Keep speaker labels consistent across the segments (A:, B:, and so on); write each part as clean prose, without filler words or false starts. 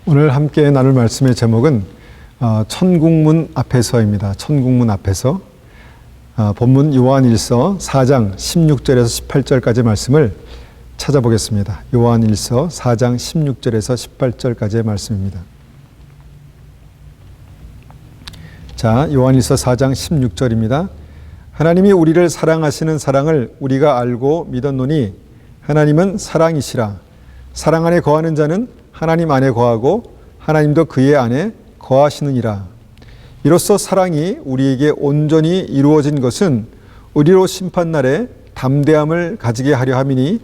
A: 오늘 함께 나눌 말씀의 제목은 천국문 앞에서입니다. 천국문 앞에서. 본문 요한일서 4장 16절에서 18절까지 말씀을 찾아보겠습니다. 요한일서 4장 16절에서 18절까지의 말씀입니다. 자, 요한일서 4장 16절입니다. 하나님이 우리를 사랑하시는 사랑을 우리가 알고 믿었노니 하나님은 사랑이시라. 사랑 안에 거하는 자는 하나님 안에 거하고 하나님도 그의 안에 거하시느니라. 이로써 사랑이 우리에게 온전히 이루어진 것은 우리로 심판날에 담대함을 가지게 하려 함이니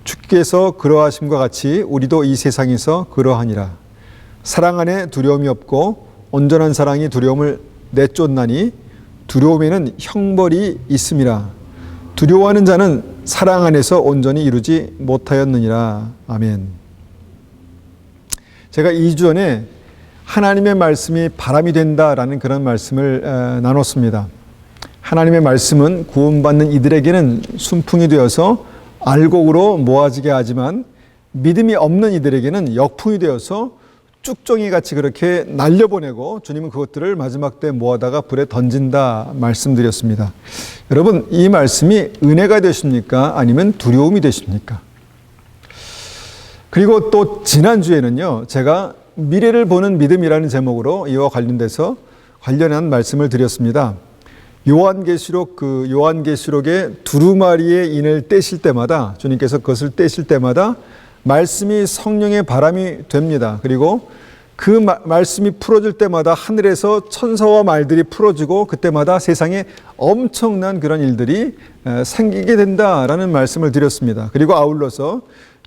A: 주께서 그러하심과 같이 우리도 이 세상에서 그러하니라. 사랑 안에 두려움이 없고 온전한 사랑이 두려움을 내쫓나니 두려움에는 형벌이 있음이라. 두려워하는 자는 사랑 안에서 온전히 이루지 못하였느니라. 아멘. 제가 2주 전에 하나님의 말씀이 바람이 된다라는 그런 말씀을 나눴습니다. 하나님의 말씀은 구원받는 이들에게는 순풍이 되어서 알곡으로 모아지게 하지만 믿음이 없는 이들에게는 역풍이 되어서 쭉정이 같이 그렇게 날려보내고 주님은 그것들을 마지막 때 모아다가 불에 던진다 말씀드렸습니다. 여러분, 이 말씀이 은혜가 되십니까? 아니면 두려움이 되십니까? 그리고 또 지난주에는요, 제가 미래를 보는 믿음이라는 제목으로 이와 관련한 말씀을 드렸습니다. 요한계시록의 두루마리의 인을 떼실 때마다, 주님께서 그것을 떼실 때마다 말씀이 성령의 바람이 됩니다. 그리고 그 말씀이 풀어질 때마다 하늘에서 천사와 말들이 풀어지고 그때마다 세상에 엄청난 그런 일들이 생기게 된다라는 말씀을 드렸습니다. 그리고 아울러서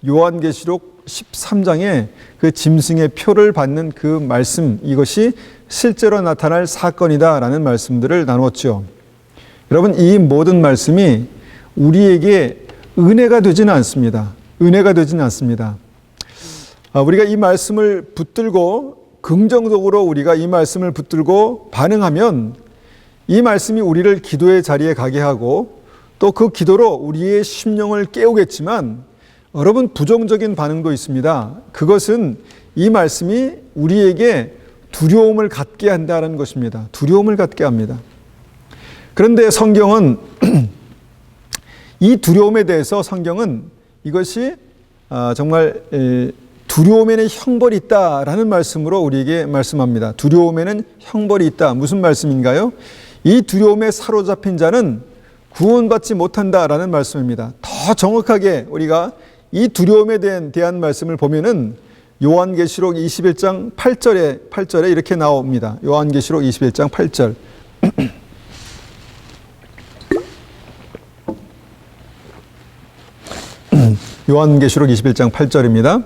A: 요한계시록 13장에 그 짐승의 표를 받는 그 말씀, 이것이 실제로 나타날 사건이다라는 말씀들을 나누었죠. 여러분, 이 모든 말씀이 우리에게 은혜가 되지는 않습니다. 은혜가 되지는 않습니다. 우리가 이 말씀을 붙들고 긍정적으로 우리가 이 말씀을 붙들고 반응하면 이 말씀이 우리를 기도의 자리에 가게 하고 또 그 기도로 우리의 심령을 깨우겠지만 여러분, 부정적인 반응도 있습니다. 그것은 이 말씀이 우리에게 두려움을 갖게 한다는 것입니다. 두려움을 갖게 합니다. 그런데 성경은 이 두려움에 대해서 성경은 이것이 정말 두려움에는 형벌이 있다라는 말씀으로 우리에게 말씀합니다. 두려움에는 형벌이 있다. 무슨 말씀인가요? 이 두려움에 사로잡힌 자는 구원받지 못한다라는 말씀입니다. 더 정확하게 우리가 이 두려움에 대한 말씀을 보면은 요한계시록 21장 8절에 이렇게 나옵니다. 요한계시록 21장 8절. 요한계시록 21장 8절입니다.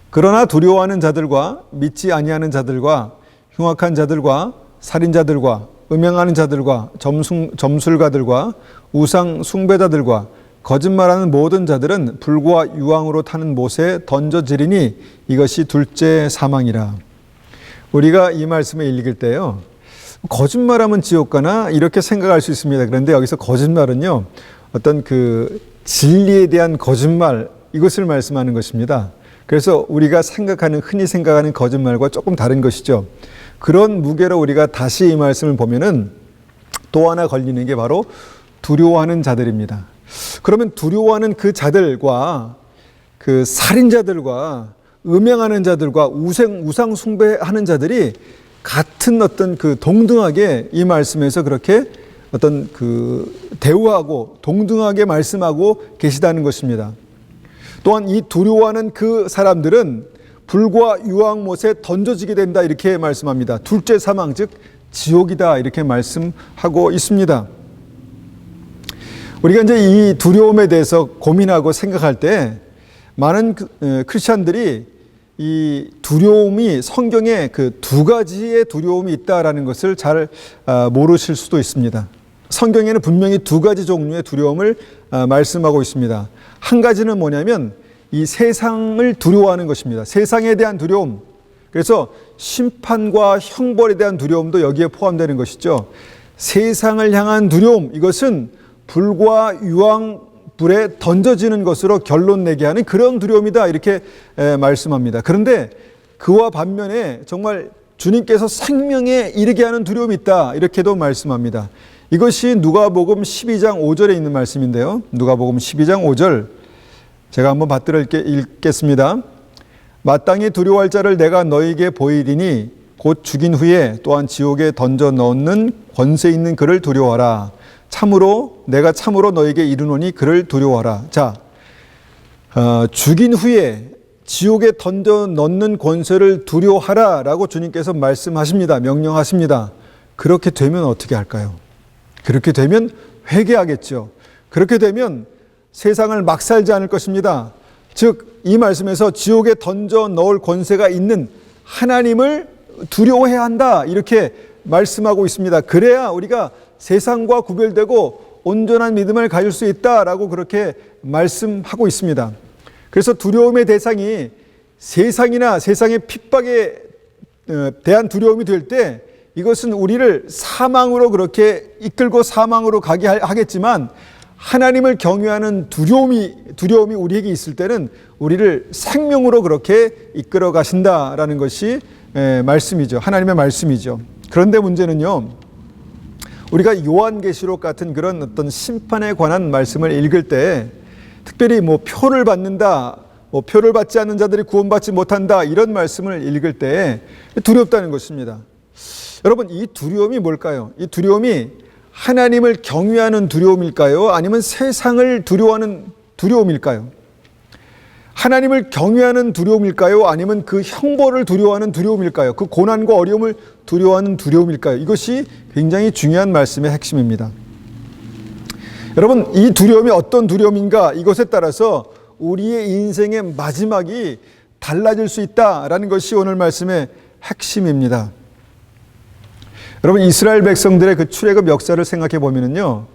A: 그러나 두려워하는 자들과 믿지 아니하는 자들과 흉악한 자들과 살인자들과 음행하는 자들과 점술가들과 우상 숭배자들과 거짓말하는 모든 자들은 불과 유황으로 타는 못에 던져지리니 이것이 둘째 사망이라. 우리가 이 말씀을 읽을 때요, 거짓말하면 지옥 가나 이렇게 생각할 수 있습니다. 그런데 여기서 거짓말은요, 어떤 그 진리에 대한 거짓말, 이것을 말씀하는 것입니다. 그래서 우리가 흔히 생각하는 거짓말과 조금 다른 것이죠. 그런 무게로 우리가 다시 이 말씀을 보면은 또 하나 걸리는 게 바로 두려워하는 자들입니다. 그러면 두려워하는 그 자들과 그 살인자들과 음행하는 자들과 우상 숭배하는 자들이 같은 어떤 그 동등하게 이 말씀에서 그렇게 어떤 그 대우하고 동등하게 말씀하고 계시다는 것입니다. 또한 이 두려워하는 그 사람들은 불과 유황못에 던져지게 된다 이렇게 말씀합니다. 둘째 사망, 즉 지옥이다 이렇게 말씀하고 있습니다. 우리가 이제 이 두려움에 대해서 고민하고 생각할 때 많은 크리스찬들이 이 두려움이 성경에 그 두 가지의 두려움이 있다라는 것을 잘 모르실 수도 있습니다. 성경에는 분명히 두 가지 종류의 두려움을 말씀하고 있습니다. 한 가지는 뭐냐면 이 세상을 두려워하는 것입니다. 세상에 대한 두려움. 그래서 심판과 형벌에 대한 두려움도 여기에 포함되는 것이죠. 세상을 향한 두려움, 이것은 불과 유황불에 던져지는 것으로 결론 내게 하는 그런 두려움이다 이렇게 말씀합니다. 그런데 그와 반면에 정말 주님께서 생명에 이르게 하는 두려움이 있다. 이렇게도 말씀합니다. 이것이 누가복음 12장 5절에 있는 말씀인데요. 누가복음 12장 5절 제가 한번 받들어 읽겠습니다. 마땅히 두려워할 자를 내가 너에게 보이리니 곧 죽인 후에 또한 지옥에 던져 넣는 권세 있는 그를 두려워하라. 내가 참으로 너에게 이르노니 그를 두려워하라. 자, 죽인 후에 지옥에 던져 넣는 권세를 두려워하라 라고 주님께서 말씀하십니다. 명령하십니다. 그렇게 되면 어떻게 할까요? 그렇게 되면 회개하겠죠. 그렇게 되면 세상을 막 살지 않을 것입니다. 즉, 이 말씀에서 지옥에 던져 넣을 권세가 있는 하나님을 두려워해야 한다. 이렇게 말씀하고 있습니다. 그래야 우리가 세상과 구별되고 온전한 믿음을 가질 수 있다라고 그렇게 말씀하고 있습니다. 그래서 두려움의 대상이 세상이나 세상의 핍박에 대한 두려움이 될 때 이것은 우리를 사망으로 그렇게 이끌고 사망으로 가게 하겠지만 하나님을 경외하는 두려움이 우리에게 있을 때는 우리를 생명으로 그렇게 이끌어 가신다라는 것이 말씀이죠. 하나님의 말씀이죠. 그런데 문제는요, 우리가 요한계시록 같은 그런 어떤 심판에 관한 말씀을 읽을 때 특별히 표를 받는다, 표를 받지 않는 자들이 구원받지 못한다 이런 말씀을 읽을 때 두렵다는 것입니다. 여러분, 이 두려움이 뭘까요? 이 두려움이 하나님을 경외하는 두려움일까요? 아니면 세상을 두려워하는 두려움일까요? 하나님을 경외하는 두려움일까요? 아니면 그 형벌을 두려워하는 두려움일까요? 그 고난과 어려움을 두려워하는 두려움일까요? 이것이 굉장히 중요한 말씀의 핵심입니다. 여러분, 이 두려움이 어떤 두려움인가? 이것에 따라서 우리의 인생의 마지막이 달라질 수 있다라는 것이 오늘 말씀의 핵심입니다. 여러분, 이스라엘 백성들의 그 출애굽 역사를 생각해 보면은요,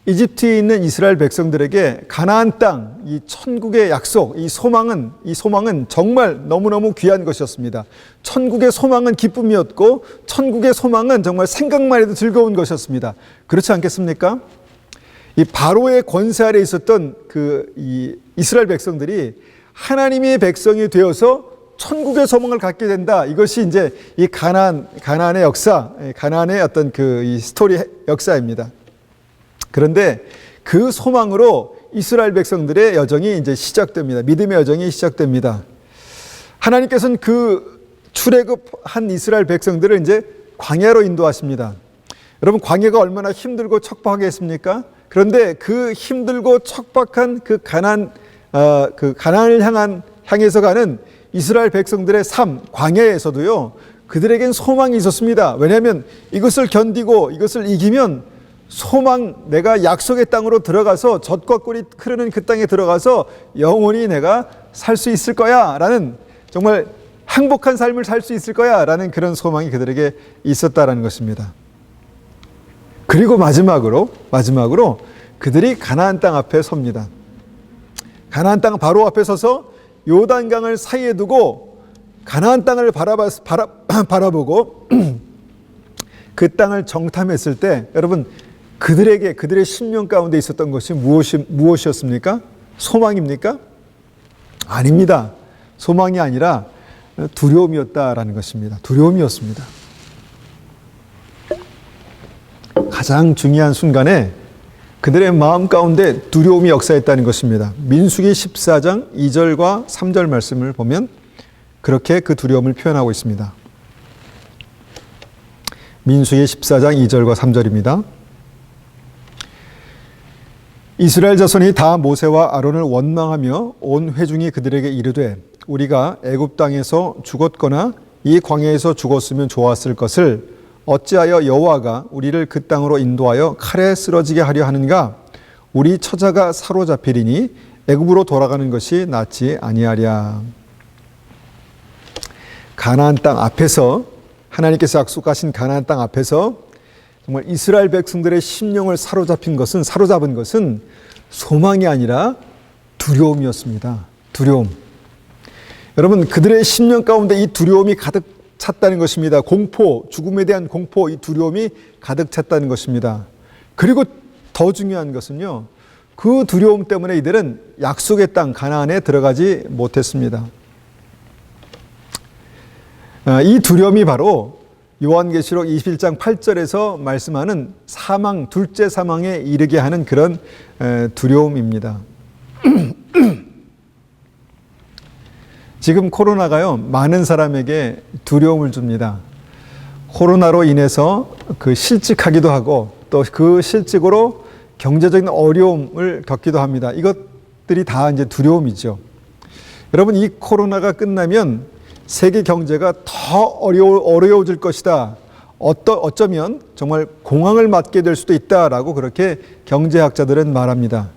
A: 이집트에 있는 이스라엘 백성들에게 가나안 땅, 이 천국의 약속, 이 소망은 정말 너무너무 귀한 것이었습니다. 천국의 소망은 기쁨이었고, 천국의 소망은 정말 생각만 해도 즐거운 것이었습니다. 그렇지 않겠습니까? 이 바로의 권세 아래 있었던 이 이스라엘 백성들이 하나님의 백성이 되어서 천국의 소망을 갖게 된다. 이것이 이제 이 가나안의 역사, 가나안의 어떤 이 스토리 역사입니다. 그런데 그 소망으로 이스라엘 백성들의 여정이 이제 시작됩니다. 믿음의 여정이 시작됩니다. 하나님께서는 그 출애굽한 이스라엘 백성들을 이제 광야로 인도하십니다. 여러분, 광야가 얼마나 힘들고 척박하겠습니까? 그런데 그 힘들고 척박한 가나안을 향해서 가는 이스라엘 백성들의 삶, 광야에서도요, 그들에겐 소망이 있었습니다. 왜냐하면 이것을 견디고 이것을 이기면 내가 약속의 땅으로 들어가서 젖과 꿀이 흐르는 그 땅에 들어가서 영원히 내가 살 수 있을 거야 라는, 정말 행복한 삶을 살 수 있을 거야 라는 그런 소망이 그들에게 있었다라는 것입니다. 그리고 마지막으로 그들이 가나안 땅 앞에 섭니다. 가나안 땅 바로 앞에 서서 요단강을 사이에 두고 가나안 땅을 바라보고 그 땅을 정탐했을 때, 여러분, 그들의 심령 가운데 있었던 것이 무엇이었습니까? 소망입니까? 아닙니다. 소망이 아니라 두려움이었다라는 것입니다. 두려움이었습니다. 가장 중요한 순간에 그들의 마음 가운데 두려움이 역사했다는 것입니다. 민수기 14장 2절과 3절 말씀을 보면 그렇게 그 두려움을 표현하고 있습니다. 민수기 14장 2절과 3절입니다. 이스라엘 자손이 다 모세와 아론을 원망하며 온 회중이 그들에게 이르되 우리가 애굽 땅에서 죽었거나 이 광야에서 죽었으면 좋았을 것을 어찌하여 여호와가 우리를 그 땅으로 인도하여 칼에 쓰러지게 하려 하는가? 우리 처자가 사로잡히리니 애굽으로 돌아가는 것이 낫지 아니하랴. 가나안 땅 앞에서, 하나님께서 약속하신 가나안 땅 앞에서 정말 이스라엘 백성들의 심령을 사로잡은 것은 소망이 아니라 두려움이었습니다. 두려움. 여러분, 그들의 심령 가운데 이 두려움이 가득 찼다는 것입니다. 공포, 죽음에 대한 공포, 이 두려움이 가득 찼다는 것입니다. 그리고 더 중요한 것은요, 그 두려움 때문에 이들은 약속의 땅 가나안에 들어가지 못했습니다. 이 두려움이 바로 요한계시록 21장 8절에서 말씀하는 사망, 둘째 사망에 이르게 하는 그런 두려움입니다. 지금 코로나가요, 많은 사람에게 두려움을 줍니다. 코로나로 인해서 실직하기도 하고 또 그 실직으로 경제적인 어려움을 겪기도 합니다. 이것들이 다 이제 두려움이죠. 여러분, 이 코로나가 끝나면 세계 경제가 더 어려워질 것이다. 어쩌면 정말 공황을 맞게 될 수도 있다라고 그렇게 경제학자들은 말합니다.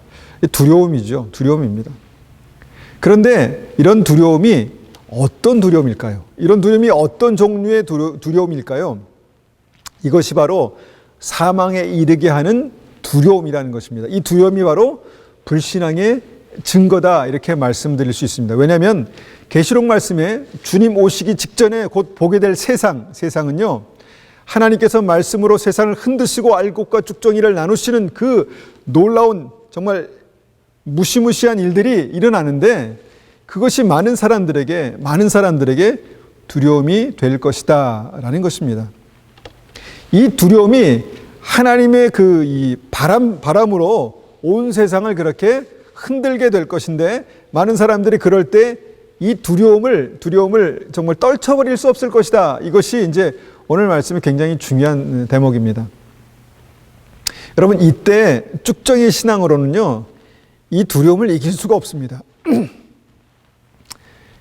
A: 두려움이죠. 두려움입니다. 그런데 이런 두려움이 어떤 두려움일까요? 이런 두려움이 어떤 종류의 두려움일까요? 이것이 바로 사망에 이르게 하는 두려움이라는 것입니다. 이 두려움이 바로 불신앙의 증거다, 이렇게 말씀드릴 수 있습니다. 왜냐하면 계시록 말씀에 주님 오시기 직전에 곧 보게 될 세상은요, 하나님께서 말씀으로 세상을 흔드시고 알곡과 쭉정이를 나누시는 그 놀라운 정말 무시무시한 일들이 일어나는데, 그것이 많은 사람들에게 두려움이 될 것이다 라는 것입니다. 이 두려움이 하나님의 이 바람으로 온 세상을 그렇게 흔들게 될 것인데, 많은 사람들이 그럴 때 이 두려움을 정말 떨쳐버릴 수 없을 것이다. 이것이 이제 오늘 말씀이 굉장히 중요한 대목입니다. 여러분, 이때 쭉정이 신앙으로는요, 이 두려움을 이길 수가 없습니다.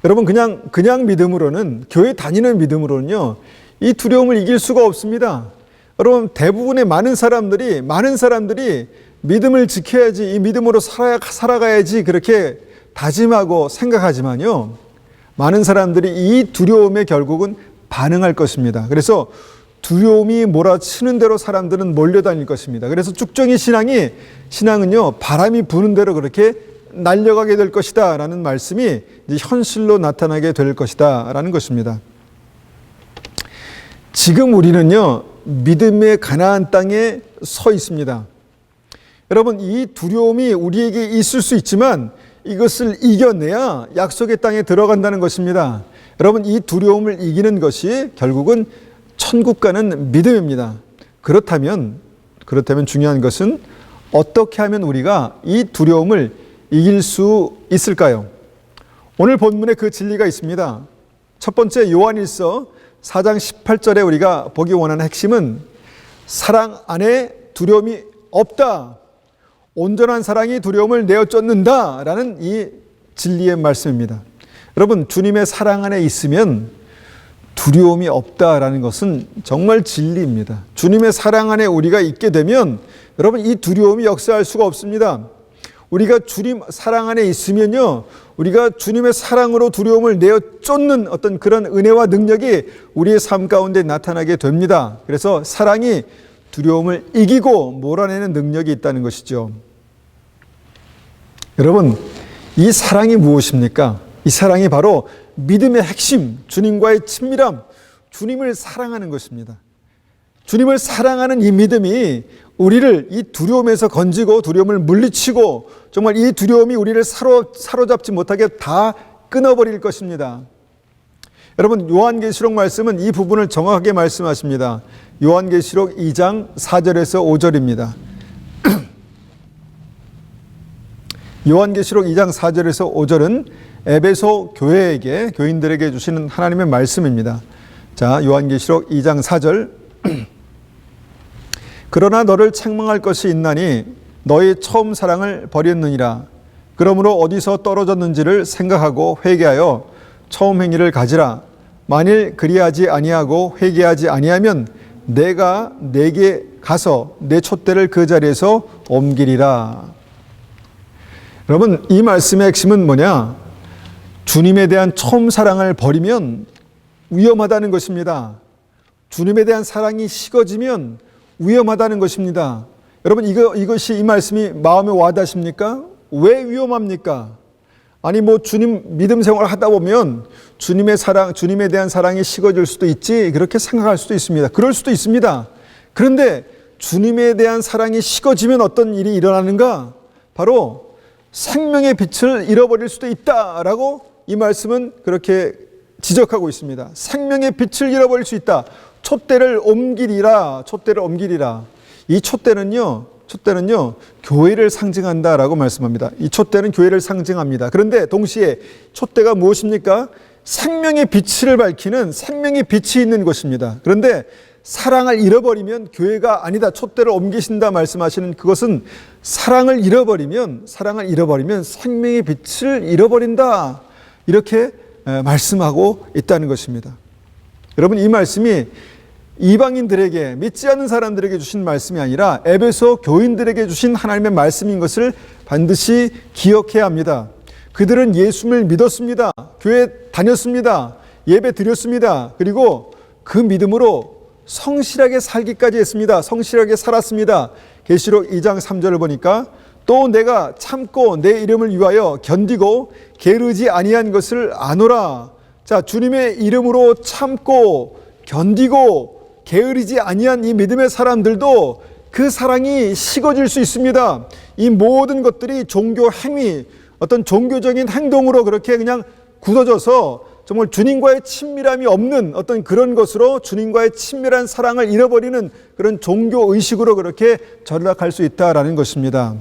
A: 여러분, 그냥 믿음으로는, 교회 다니는 믿음으로는요, 이 두려움을 이길 수가 없습니다. 여러분, 대부분의 많은 사람들이 믿음을 지켜야지, 이 믿음으로 살아가야지 그렇게 다짐하고 생각하지만요, 많은 사람들이 이 두려움에 결국은 반응할 것입니다. 그래서 두려움이 몰아치는 대로 사람들은 몰려다닐 것입니다. 그래서 쭉정이 신앙은요, 바람이 부는 대로 그렇게 날려가게 될 것이다 라는 말씀이 이제 현실로 나타나게 될 것이다 라는 것입니다. 지금 우리는요, 믿음의 가나안 땅에 서 있습니다. 여러분, 이 두려움이 우리에게 있을 수 있지만 이것을 이겨내야 약속의 땅에 들어간다는 것입니다. 여러분, 이 두려움을 이기는 것이 결국은 천국 가는 믿음입니다. 그렇다면 중요한 것은 어떻게 하면 우리가 이 두려움을 이길 수 있을까요? 오늘 본문에 그 진리가 있습니다. 첫 번째, 요한일서 4장 18절에 우리가 보기 원하는 핵심은 사랑 안에 두려움이 없다. 온전한 사랑이 두려움을 내어 쫓는다 라는 이 진리의 말씀입니다. 여러분, 주님의 사랑 안에 있으면 두려움이 없다라는 것은 정말 진리입니다. 주님의 사랑 안에 우리가 있게 되면 여러분, 이 두려움이 역사할 수가 없습니다. 우리가 주님 사랑 안에 있으면요, 우리가 주님의 사랑으로 두려움을 내어 쫓는 어떤 그런 은혜와 능력이 우리의 삶 가운데 나타나게 됩니다. 그래서 사랑이 두려움을 이기고 몰아내는 능력이 있다는 것이죠. 여러분, 이 사랑이 무엇입니까? 이 사랑이 바로 믿음의 핵심, 주님과의 친밀함, 주님을 사랑하는 것입니다. 주님을 사랑하는 이 믿음이 우리를 이 두려움에서 건지고 두려움을 물리치고 정말 이 두려움이 우리를 사로잡지 못하게 다 끊어버릴 것입니다. 여러분, 요한계시록 말씀은 이 부분을 정확하게 말씀하십니다. 요한계시록 2장 4절에서 5절입니다. 요한계시록 2장 4절에서 5절은 에베소 교인들에게 주시는 하나님의 말씀입니다. 자, 요한계시록 2장 4절. 그러나 너를 책망할 것이 있나니 너의 처음 사랑을 버렸느니라. 그러므로 어디서 떨어졌는지를 생각하고 회개하여 처음 행위를 가지라. 만일 그리하지 아니하고 회개하지 아니하면 내가 내게 가서 내 촛대를 그 자리에서 옮기리라. 여러분, 이 말씀의 핵심은 뭐냐? 주님에 대한 처음 사랑을 버리면 위험하다는 것입니다. 주님에 대한 사랑이 식어지면 위험하다는 것입니다. 여러분, 이것이 이 말씀이 마음에 와닿으십니까? 왜 위험합니까? 아니, 주님 믿음 생활을 하다 보면 주님에 대한 사랑이 식어질 수도 있지, 그렇게 생각할 수도 있습니다. 그럴 수도 있습니다. 그런데 주님에 대한 사랑이 식어지면 어떤 일이 일어나는가? 바로 생명의 빛을 잃어버릴 수도 있다라고 이 말씀은 그렇게 지적하고 있습니다. 생명의 빛을 잃어버릴 수 있다. 촛대를 옮기리라. 촛대를 옮기리라. 이 촛대는요, 교회를 상징한다라고 말씀합니다. 이 촛대는 교회를 상징합니다. 그런데 동시에 촛대가 무엇입니까? 생명의 빛을 밝히는 생명의 빛이 있는 것입니다. 그런데 사랑을 잃어버리면 교회가 아니다. 촛대를 옮기신다 말씀하시는 그것은 사랑을 잃어버리면 생명의 빛을 잃어버린다. 이렇게 말씀하고 있다는 것입니다. 여러분, 이 말씀이 이방인들에게, 믿지 않는 사람들에게 주신 말씀이 아니라 에베소 교인들에게 주신 하나님의 말씀인 것을 반드시 기억해야 합니다. 그들은 예수를 믿었습니다. 교회 다녔습니다. 예배 드렸습니다. 그리고 그 믿음으로 성실하게 살기까지 했습니다. 성실하게 살았습니다. 계시록 2장 3절을 보니까 또 내가 참고 내 이름을 위하여 견디고 게으르지 아니한 것을 아노라. 자, 주님의 이름으로 참고 견디고 게으르지 아니한 이 믿음의 사람들도 그 사랑이 식어질 수 있습니다. 이 모든 것들이 종교 행위, 어떤 종교적인 행동으로 그렇게 그냥 굳어져서 정말 주님과의 친밀함이 없는 어떤 그런 것으로 주님과의 친밀한 사랑을 잃어버리는 그런 종교 의식으로 그렇게 전락할 수 있다라는 것입니다.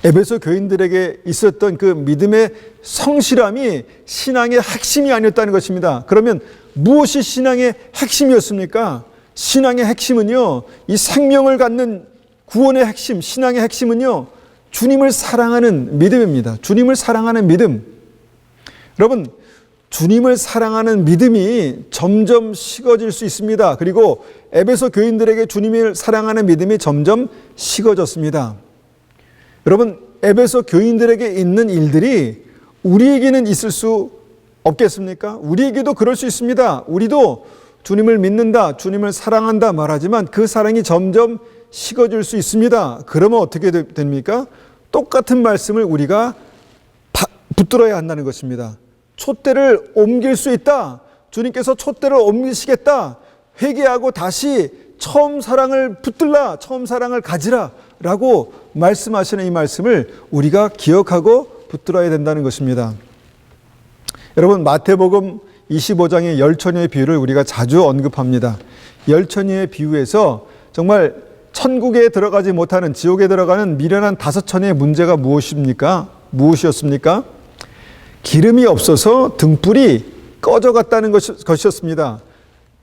A: 에베소 교인들에게 있었던 그 믿음의 성실함이 신앙의 핵심이 아니었다는 것입니다. 그러면 무엇이 신앙의 핵심이었습니까? 신앙의 핵심은요, 이 생명을 갖는 구원의 핵심, 신앙의 핵심은요, 주님을 사랑하는 믿음입니다. 주님을 사랑하는 믿음. 여러분, 주님을 사랑하는 믿음이 점점 식어질 수 있습니다. 그리고 에베소 교인들에게 주님을 사랑하는 믿음이 점점 식어졌습니다. 여러분, 에베소 교인들에게 있는 일들이 우리에게는 있을 수 없겠습니까? 우리에게도 그럴 수 있습니다. 우리도 주님을 믿는다, 주님을 사랑한다 말하지만 그 사랑이 점점 식어질 수 있습니다. 그러면 어떻게 됩니까? 똑같은 말씀을 우리가 붙들어야 한다는 것입니다. 촛대를 옮길 수 있다. 주님께서 촛대를 옮기시겠다. 회개하고 다시 처음 사랑을 붙들라. 처음 사랑을 가지라. 라고 말씀하시는 이 말씀을 우리가 기억하고 붙들어야 된다는 것입니다. 여러분, 마태복음 25장의 열처녀의 비유를 우리가 자주 언급합니다. 열처녀의 비유에서 정말 천국에 들어가지 못하는, 지옥에 들어가는 미련한 5처녀의 문제가 무엇이었습니까? 기름이 없어서 등불이 꺼져갔다는 것이었습니다.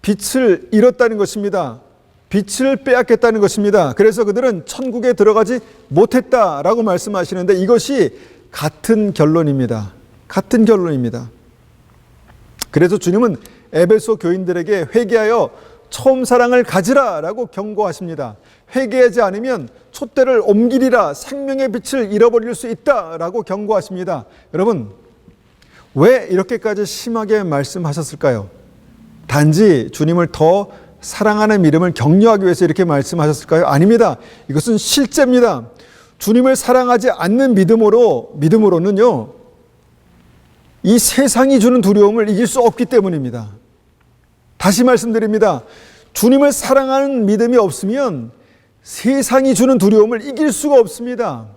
A: 빛을 잃었다는 것입니다. 빛을 빼앗겼다는 것입니다. 그래서 그들은 천국에 들어가지 못했다라고 말씀하시는데 이것이 같은 결론입니다. 같은 결론입니다. 그래서 주님은 에베소 교인들에게 회개하여 처음 사랑을 가지라라고 경고하십니다. 회개하지 않으면 촛대를 옮기리라, 생명의 빛을 잃어버릴 수 있다라고 경고하십니다. 여러분, 왜 이렇게까지 심하게 말씀하셨을까요? 단지 주님을 더 사랑하는 믿음을 격려하기 위해서 이렇게 말씀하셨을까요? 아닙니다. 이것은 실제입니다. 주님을 사랑하지 않는 믿음으로는요, 이 세상이 주는 두려움을 이길 수 없기 때문입니다. 다시 말씀드립니다. 주님을 사랑하는 믿음이 없으면 세상이 주는 두려움을 이길 수가 없습니다.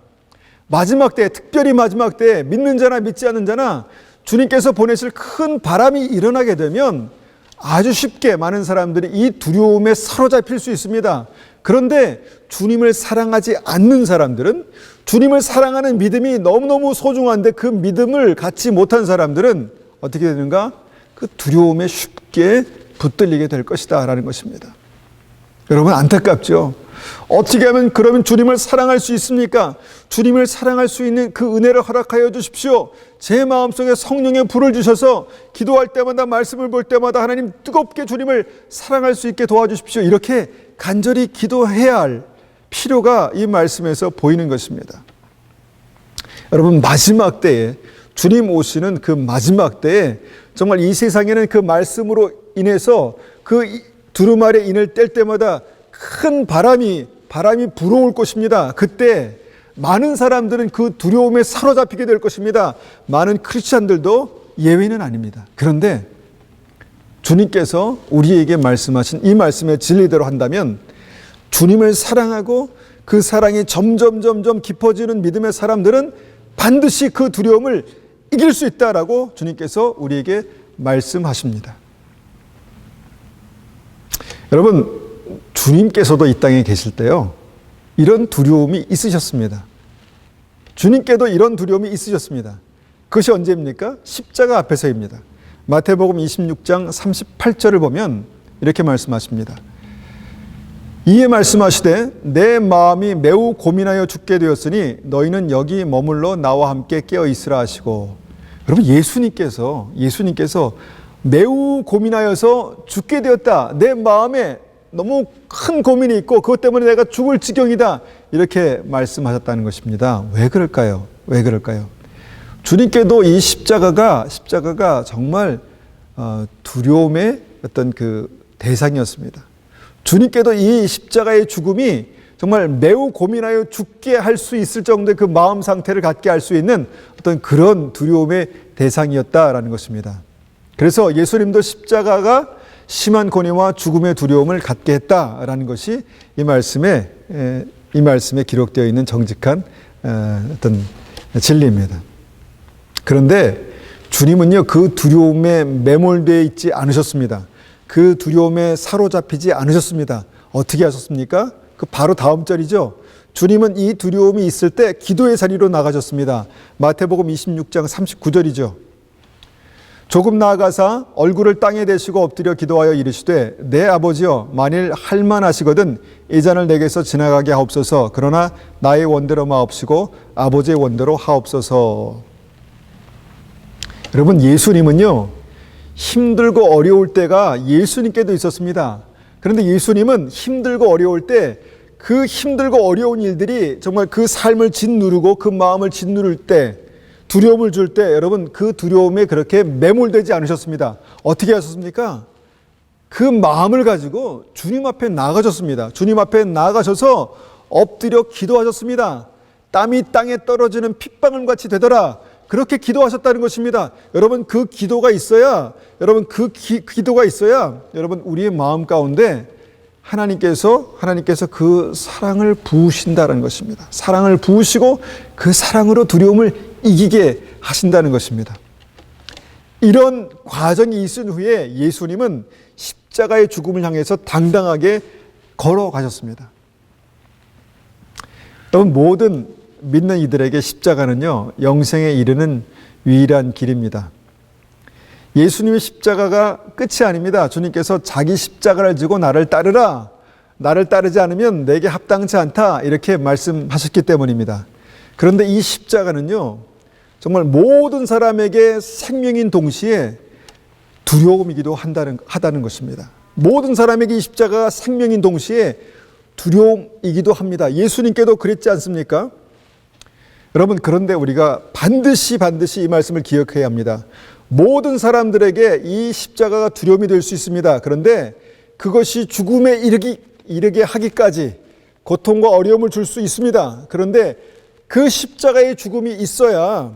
A: 마지막 때, 특별히 마지막 때 믿는 자나 믿지 않는 자나 주님께서 보내실 큰 바람이 일어나게 되면 아주 쉽게 많은 사람들이 이 두려움에 사로잡힐 수 있습니다. 그런데 주님을 사랑하지 않는 사람들은, 주님을 사랑하는 믿음이 너무너무 소중한데 그 믿음을 갖지 못한 사람들은 어떻게 되는가? 그 두려움에 쉽게 붙들리게 될 것이다 라는 것입니다. 여러분, 안타깝죠? 어떻게 하면 그러면 주님을 사랑할 수 있습니까? 주님을 사랑할 수 있는 그 은혜를 허락하여 주십시오. 제 마음속에 성령의 불을 주셔서 기도할 때마다, 말씀을 볼 때마다 하나님 뜨겁게 주님을 사랑할 수 있게 도와주십시오. 이렇게 간절히 기도해야 할 필요가 이 말씀에서 보이는 것입니다. 여러분, 마지막 때에, 주님 오시는 그 마지막 때에 정말 이 세상에는 그 말씀으로 인해서 그 두루마리의 인을 뗄 때마다 큰 바람이 불어올 것입니다. 그때 많은 사람들은 그 두려움에 사로잡히게 될 것입니다. 많은 크리스찬들도 예외는 아닙니다. 그런데 주님께서 우리에게 말씀하신 이 말씀의 진리대로 한다면 주님을 사랑하고 그 사랑이 점점 깊어지는 믿음의 사람들은 반드시 그 두려움을 이길 수 있다라고 주님께서 우리에게 말씀하십니다. 여러분, 주님께서도 이 땅에 계실 때요, 이런 두려움이 있으셨습니다. 주님께도 이런 두려움이 있으셨습니다. 그것이 언제입니까? 십자가 앞에서입니다. 마태복음 26장 38절을 보면 이렇게 말씀하십니다. 이에 말씀하시되 내 마음이 매우 고민하여 죽게 되었으니 너희는 여기 머물러 나와 함께 깨어 있으라 하시고. 여러분, 예수님께서 매우 고민하여서 죽게 되었다. 내 마음에 너무 큰 고민이 있고 그것 때문에 내가 죽을 지경이다. 이렇게 말씀하셨다는 것입니다. 왜 그럴까요? 왜 그럴까요? 주님께도 이 십자가가 정말 두려움의 어떤 그 대상이었습니다. 주님께도 이 십자가의 죽음이 정말 매우 고민하여 죽게 할 수 있을 정도의 그 마음 상태를 갖게 할 수 있는 어떤 그런 두려움의 대상이었다라는 것입니다. 그래서 예수님도 십자가가 심한 고뇌와 죽음의 두려움을 갖게 했다라는 것이 이 말씀에 기록되어 있는 정직한 어떤 진리입니다. 그런데 주님은요, 그 두려움에 매몰되어 있지 않으셨습니다. 그 두려움에 사로잡히지 않으셨습니다. 어떻게 하셨습니까? 그 바로 다음 절이죠. 주님은 이 두려움이 있을 때 기도의 자리로 나가셨습니다. 마태복음 26장 39절이죠. 조금 나아가사 얼굴을 땅에 대시고 엎드려 기도하여 이르시되 내 아버지여, 만일 할만하시거든 이 잔을 내게서 지나가게 하옵소서. 그러나 나의 원대로 마옵시고 아버지의 원대로 하옵소서. 여러분, 예수님은요, 힘들고 어려울 때가 예수님께도 있었습니다. 그런데 예수님은 힘들고 어려울 때, 그 힘들고 어려운 일들이 정말 그 삶을 짓누르고 그 마음을 짓누를 때, 두려움을 줄 때, 여러분, 그 두려움에 그렇게 매몰되지 않으셨습니다. 어떻게 하셨습니까? 그 마음을 가지고 주님 앞에 나가셨습니다. 주님 앞에 나가셔서 엎드려 기도하셨습니다. 땀이 땅에 떨어지는 핏방울 같이 되더라. 그렇게 기도하셨다는 것입니다. 여러분, 그 기도가 있어야, 여러분, 우리의 마음 가운데 하나님께서 그 사랑을 부으신다는 것입니다. 사랑을 부으시고 그 사랑으로 두려움을 이기게 하신다는 것입니다. 이런 과정이 있은 후에 예수님은 십자가의 죽음을 향해서 당당하게 걸어가셨습니다. 여러분, 모든 믿는 이들에게 십자가는요, 영생에 이르는 유일한 길입니다. 예수님의 십자가가 끝이 아닙니다. 주님께서 자기 십자가를 지고 나를 따르라. 나를 따르지 않으면 내게 합당치 않다. 이렇게 말씀하셨기 때문입니다. 그런데 이 십자가는요, 정말 모든 사람에게 생명인 동시에 두려움이기도 하다는 것입니다. 모든 사람에게 이 십자가가 생명인 동시에 두려움이기도 합니다. 예수님께도 그랬지 않습니까? 여러분, 그런데 우리가 반드시 이 말씀을 기억해야 합니다. 모든 사람들에게 이 십자가가 두려움이 될 수 있습니다. 그런데 그것이 죽음에 이르게 하기까지 고통과 어려움을 줄 수 있습니다. 그런데 그 십자가의 죽음이 있어야,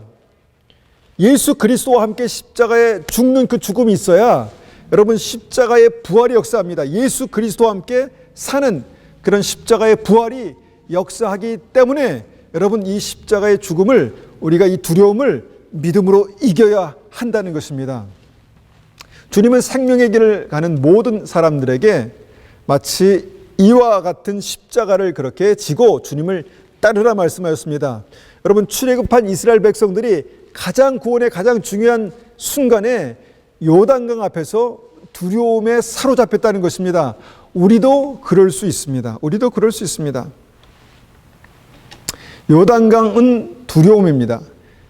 A: 예수 그리스도와 함께 십자가에 죽는 그 죽음이 있어야 여러분, 십자가의 부활이 역사합니다. 예수 그리스도와 함께 사는 그런 십자가의 부활이 역사하기 때문에 여러분, 이 십자가의 죽음을, 우리가 이 두려움을 믿음으로 이겨야 한다는 것입니다. 주님은 생명의 길을 가는 모든 사람들에게 마치 이와 같은 십자가를 그렇게 지고 주님을 따르라 말씀하셨습니다. 여러분, 출애굽한 이스라엘 백성들이 구원의 가장 중요한 순간에 요단강 앞에서 두려움에 사로잡혔다는 것입니다. 우리도 그럴 수 있습니다. 요단강은 두려움입니다.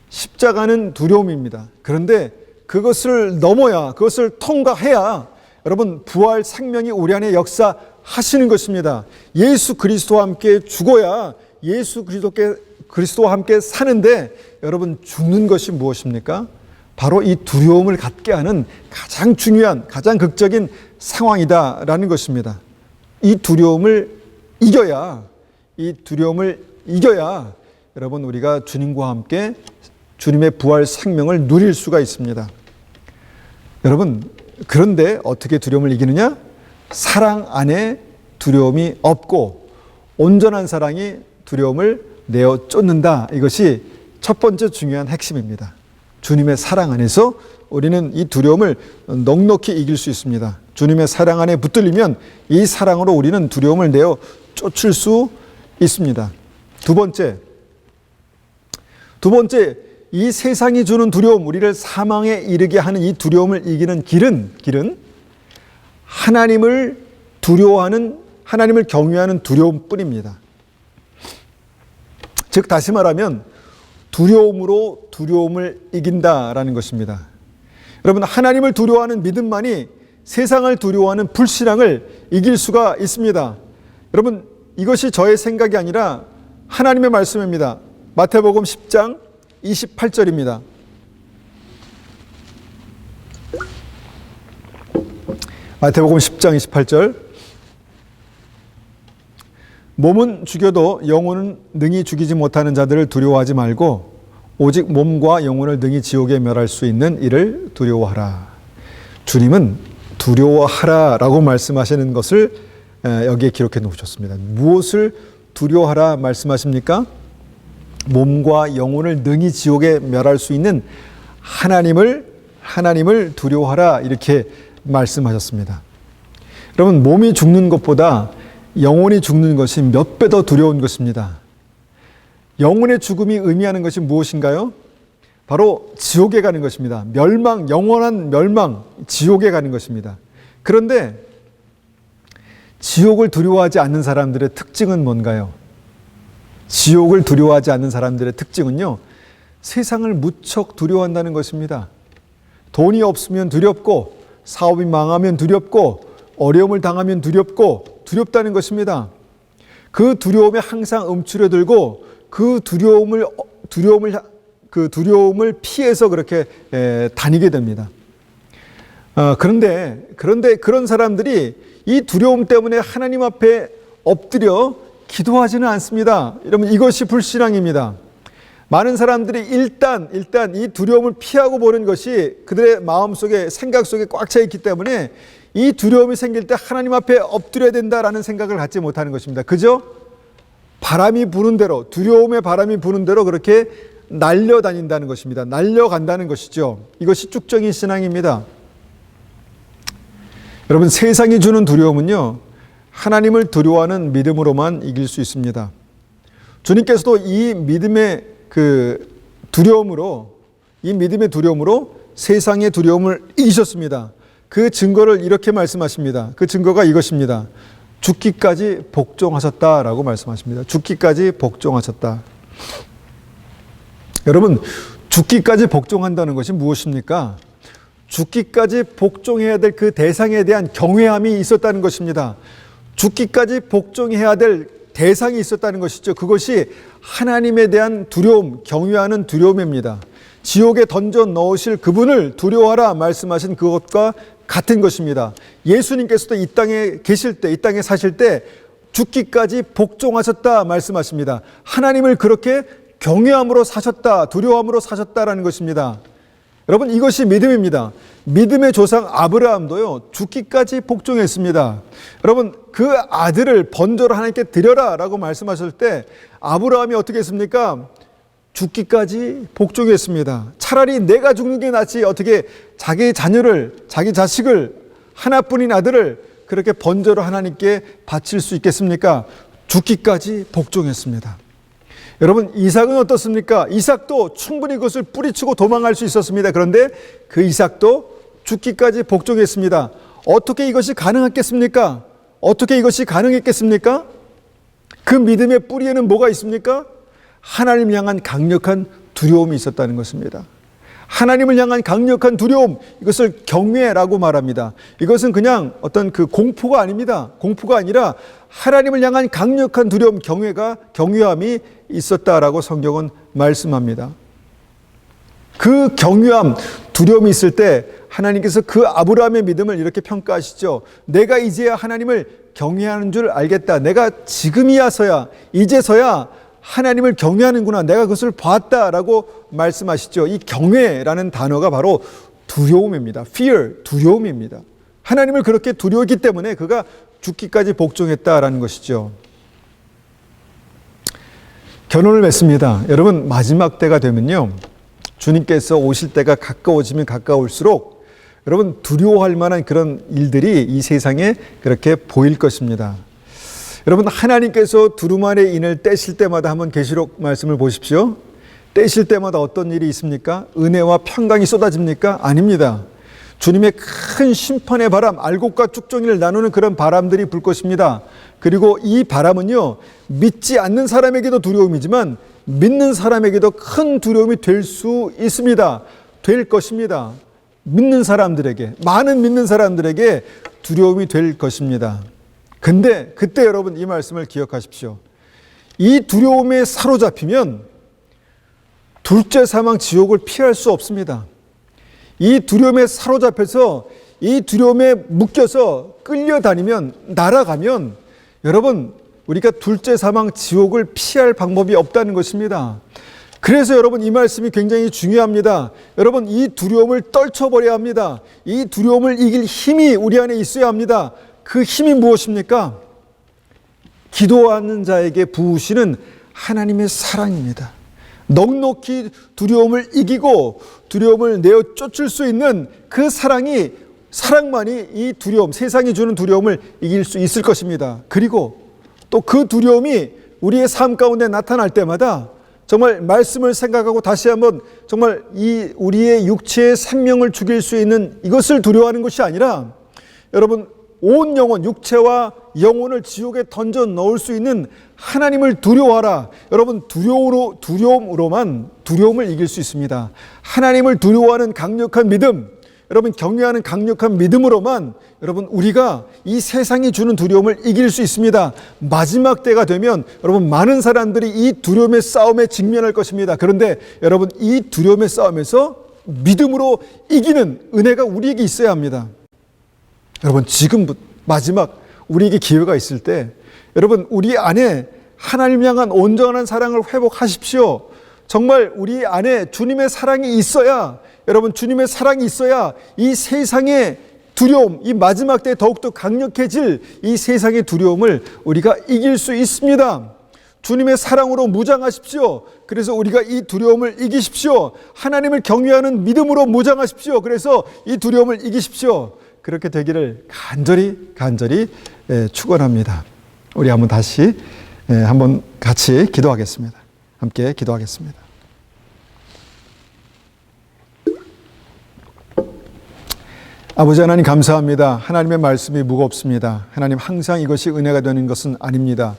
A: 십자가는 두려움입니다. 그런데 그것을 넘어야, 그것을 통과해야 여러분, 부활 생명이 우리 안에 역사하시는 것입니다. 예수 그리스도와 함께 죽어야 예수 그리스도와 함께 사는데, 여러분, 죽는 것이 무엇입니까? 바로 이 두려움을 갖게 하는 가장 중요한, 가장 극적인 상황이다라는 것입니다. 이 두려움을 이겨야 여러분, 우리가 주님과 함께 주님의 부활 생명을 누릴 수가 있습니다. 여러분, 그런데 어떻게 두려움을 이기느냐? 사랑 안에 두려움이 없고 온전한 사랑이 두려움을 내어 쫓는다. 이것이 첫 번째 중요한 핵심입니다. 주님의 사랑 안에서 우리는 이 두려움을 넉넉히 이길 수 있습니다. 주님의 사랑 안에 붙들리면 이 사랑으로 우리는 두려움을 내어 쫓을 수 있습니다. 두 번째, 이 세상이 주는 두려움, 우리를 사망에 이르게 하는 이 두려움을 이기는 길은 하나님을 두려워하는, 하나님을 경외하는 두려움뿐입니다. 즉 다시 말하면 두려움으로 두려움을 이긴다라는 것입니다. 여러분, 하나님을 두려워하는 믿음만이 세상을 두려워하는 불신앙을 이길 수가 있습니다. 여러분, 이것이 저의 생각이 아니라 하나님의 말씀입니다. 마태복음 10장 28절입니다. 마태복음 10장 28절. 몸은 죽여도 영혼은 능히 죽이지 못하는 자들을 두려워하지 말고 오직 몸과 영혼을 능히 지옥에 멸할 수 있는 이를 두려워하라. 주님은 두려워하라라고 말씀하시는 것을 여기에 기록해 놓으셨습니다. 무엇을 두려워하라 말씀하십니까? 몸과 영혼을 능히 지옥에 멸할 수 있는 하나님을 두려워하라 이렇게 말씀하셨습니다. 여러분, 몸이 죽는 것보다 영혼이 죽는 것이 몇 배 더 두려운 것입니다. 영혼의 죽음이 의미하는 것이 무엇인가요? 바로 지옥에 가는 것입니다. 멸망, 영원한 멸망, 지옥에 가는 것입니다. 그런데 지옥을 두려워하지 않는 사람들의 특징은 뭔가요? 지옥을 두려워하지 않는 사람들의 특징은요, 세상을 무척 두려워한다는 것입니다. 돈이 없으면 두렵고, 사업이 망하면 두렵고, 어려움을 당하면 두렵다는 것입니다. 그 두려움에 항상 움츠려들고 그 두려움을 피해서 그렇게 다니게 됩니다. 그런데 그런 사람들이 이 두려움 때문에 하나님 앞에 엎드려 기도하지는 않습니다. 여러분, 이것이 불신앙입니다. 많은 사람들이 일단 이 두려움을 피하고 보는 것이 그들의 마음속에, 생각 속에 꽉 차 있기 때문에 이 두려움이 생길 때 하나님 앞에 엎드려야 된다라는 생각을 갖지 못하는 것입니다. 그저 바람이 부는 대로, 두려움의 바람이 부는 대로 그렇게 날려다닌다는 것입니다. 날려간다는 것이죠. 이것이 쭉정이 신앙입니다. 여러분, 세상이 주는 두려움은요, 하나님을 두려워하는 믿음으로만 이길 수 있습니다. 주님께서도 이 믿음의 두려움으로 세상의 두려움을 이기셨습니다. 그 증거를 이렇게 말씀하십니다. 그 증거가 이것입니다. 죽기까지 복종하셨다라고 말씀하십니다. 죽기까지 복종하셨다. 여러분, 죽기까지 복종한다는 것이 무엇입니까? 죽기까지 복종해야 될 그 대상에 대한 경외함이 있었다는 것입니다. 죽기까지 복종해야 될 대상이 있었다는 것이죠. 그것이 하나님에 대한 두려움, 경외하는 두려움입니다. 지옥에 던져 넣으실 그분을 두려워하라 말씀하신 그것과 같은 것입니다. 예수님께서도 이 땅에 계실 때, 이 땅에 사실 때 죽기까지 복종하셨다 말씀하십니다. 하나님을 그렇게 경외함으로 사셨다, 두려워함으로 사셨다라는 것입니다. 여러분, 이것이 믿음입니다. 믿음의 조상 아브라함도요, 죽기까지 복종했습니다. 여러분, 그 아들을 번제로 하나님께 드려라 라고 말씀하실 때 아브라함이 어떻게 했습니까? 죽기까지 복종했습니다. 차라리 내가 죽는 게 낫지 어떻게 자기 자녀를, 자기 자식을, 하나뿐인 아들을 그렇게 번제로 하나님께 바칠 수 있겠습니까? 죽기까지 복종했습니다. 여러분, 이삭은 어떻습니까? 이삭도 충분히 그것을 뿌리치고 도망갈 수 있었습니다. 그런데 그 이삭도 죽기까지 복종했습니다. 어떻게 이것이 가능했겠습니까? 어떻게 이것이 가능했겠습니까? 그 믿음의 뿌리에는 뭐가 있습니까? 하나님을 향한 강력한 두려움이 있었다는 것입니다. 하나님을 향한 강력한 두려움, 이것을 경외라고 말합니다. 이것은 그냥 어떤 그 공포가 아닙니다. 공포가 아니라 하나님을 향한 강력한 두려움, 경외함이 있었다라고 성경은 말씀합니다. 그 경외함, 두려움이 있을 때 하나님께서 그 아브라함의 믿음을 이렇게 평가하시죠. 내가 이제야 하나님을 경외하는 줄 알겠다. 내가 이제서야 하나님을 경외하는구나. 내가 그것을 봤다라고 말씀하시죠. 이 경외라는 단어가 바로 두려움입니다. fear, 두려움입니다. 하나님을 그렇게 두려웠기 때문에 그가 죽기까지 복종했다라는 것이죠. 결혼을 맺습니다. 여러분, 마지막 때가 되면요, 주님께서 오실 때가 가까워지면 가까울수록 여러분 두려워할 만한 그런 일들이 이 세상에 그렇게 보일 것입니다. 여러분 하나님께서 두루마리의 인을 떼실 때마다 한번 계시록 말씀을 보십시오. 떼실 때마다 어떤 일이 있습니까? 은혜와 평강이 쏟아집니까? 아닙니다. 주님의 큰 심판의 바람, 알곡과 쭉정이를 나누는 그런 바람들이 불 것입니다. 그리고 이 바람은요, 믿지 않는 사람에게도 두려움이지만 믿는 사람에게도 큰 두려움이 될 수 있습니다. 될 것입니다. 믿는 사람들에게, 많은 믿는 사람들에게 두려움이 될 것입니다. 근데 그때 여러분 이 말씀을 기억하십시오. 이 두려움에 사로잡히면 둘째 사망 지옥을 피할 수 없습니다. 이 두려움에 사로잡혀서 이 두려움에 묶여서 끌려다니면, 날아가면 여러분 우리가 둘째 사망 지옥을 피할 방법이 없다는 것입니다. 그래서 여러분 이 말씀이 굉장히 중요합니다. 여러분 이 두려움을 떨쳐버려야 합니다. 이 두려움을 이길 힘이 우리 안에 있어야 합니다. 그 힘이 무엇입니까? 기도하는 자에게 부으시는 하나님의 사랑입니다. 넉넉히 두려움을 이기고 두려움을 내어 쫓을 수 있는 그 사랑만이 이 두려움, 세상이 주는 두려움을 이길 수 있을 것입니다. 그리고 또 그 두려움이 우리의 삶 가운데 나타날 때마다 정말 말씀을 생각하고 다시 한번 정말 이 우리의 육체의 생명을 죽일 수 있는 이것을 두려워하는 것이 아니라 여러분 온 영혼, 육체와 영혼을 지옥에 던져 넣을 수 있는 하나님을 두려워하라. 여러분 두려움으로만 두려움을 이길 수 있습니다. 하나님을 두려워하는 강력한 믿음, 여러분 경외하는 강력한 믿음으로만 여러분 우리가 이 세상이 주는 두려움을 이길 수 있습니다. 마지막 때가 되면 여러분 많은 사람들이 이 두려움의 싸움에 직면할 것입니다. 그런데 여러분 이 두려움의 싸움에서 믿음으로 이기는 은혜가 우리에게 있어야 합니다. 여러분 지금부터 마지막 우리에게 기회가 있을 때 여러분 우리 안에 하나님 향한 온전한 사랑을 회복하십시오. 정말 우리 안에 주님의 사랑이 있어야 여러분 주님의 사랑이 있어야 이 세상의 두려움, 이 마지막 때에 더욱더 강력해질 이 세상의 두려움을 우리가 이길 수 있습니다. 주님의 사랑으로 무장하십시오. 그래서 우리가 이 두려움을 이기십시오. 하나님을 경외하는 믿음으로 무장하십시오. 그래서 이 두려움을 이기십시오. 그렇게 되기를 간절히 축원합니다. 우리 한번 다시 한번 같이 기도하겠습니다. 함께 기도하겠습니다. 아버지 하나님 감사합니다. 하나님의 말씀이 무겁습니다. 하나님 항상 이것이 은혜가 되는 것은 아닙니다.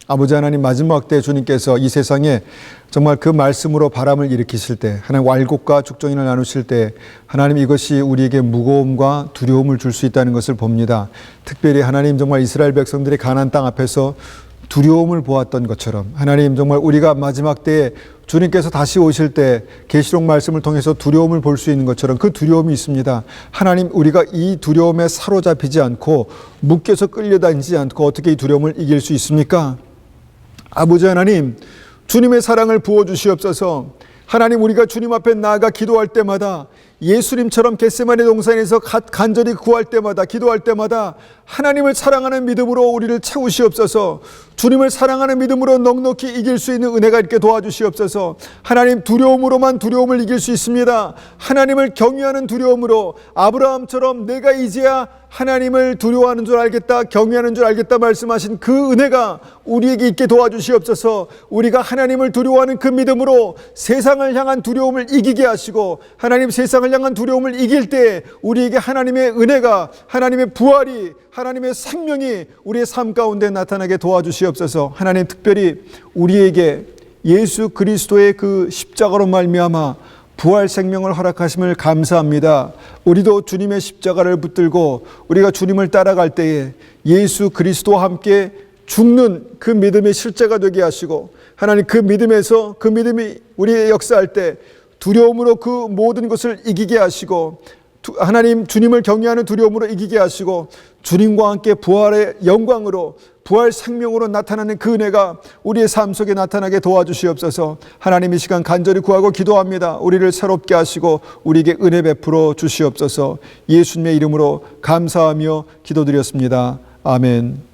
A: 아버지 하나님 마지막 때 주님께서 이 세상에 정말 그 말씀으로 바람을 일으키실 때 하나님 왈곡과 죽정인을 나누실 때 하나님 이것이 우리에게 무거움과 두려움을 줄 수 있다는 것을 봅니다. 특별히 하나님 정말 이스라엘 백성들의 가나안 땅 앞에서 두려움을 보았던 것처럼 하나님 정말 우리가 마지막 때에 주님께서 다시 오실 때 계시록 말씀을 통해서 두려움을 볼 수 있는 것처럼 그 두려움이 있습니다. 하나님 우리가 이 두려움에 사로잡히지 않고 묶여서 끌려다니지 않고 어떻게 이 두려움을 이길 수 있습니까? 아버지 하나님 주님의 사랑을 부어주시옵소서. 하나님 우리가 주님 앞에 나아가 기도할 때마다 예수님처럼 겟세마네 동산에서 간절히 구할 때마다 기도할 때마다 하나님을 사랑하는 믿음으로 우리를 채우시옵소서. 주님을 사랑하는 믿음으로 넉넉히 이길 수 있는 은혜가 있게 도와주시옵소서. 하나님 두려움으로만 두려움을 이길 수 있습니다. 하나님을 경외하는 두려움으로 아브라함처럼 내가 이제야 하나님을 두려워하는 줄 알겠다, 경외하는 줄 알겠다 말씀하신 그 은혜가 우리에게 있게 도와주시옵소서. 우리가 하나님을 두려워하는 그 믿음으로 세상을 향한 두려움을 이기게 하시고 하나님 세상을 향한 두려움을 이길 때 우리에게 하나님의 은혜가, 하나님의 부활이, 하나님의 생명이 우리의 삶 가운데 나타나게 도와주시옵소서. 하나님 특별히 우리에게 예수 그리스도의 그 십자가로 말미암아 부활 생명을 허락하심을 감사합니다. 우리도 주님의 십자가를 붙들고 우리가 주님을 따라갈 때에 예수 그리스도와 함께 죽는 그 믿음의 실제가 되게 하시고 하나님 그 믿음에서 그 믿음이 우리의 역사할 때 두려움으로 그 모든 것을 이기게 하시고 하나님 주님을 경외하는 두려움으로 이기게 하시고 주님과 함께 부활의 영광으로 부활 생명으로 나타나는 그 은혜가 우리의 삶 속에 나타나게 도와주시옵소서. 하나님 이 시간 간절히 구하고 기도합니다. 우리를 새롭게 하시고 우리에게 은혜 베풀어 주시옵소서. 예수님의 이름으로 감사하며 기도드렸습니다. 아멘.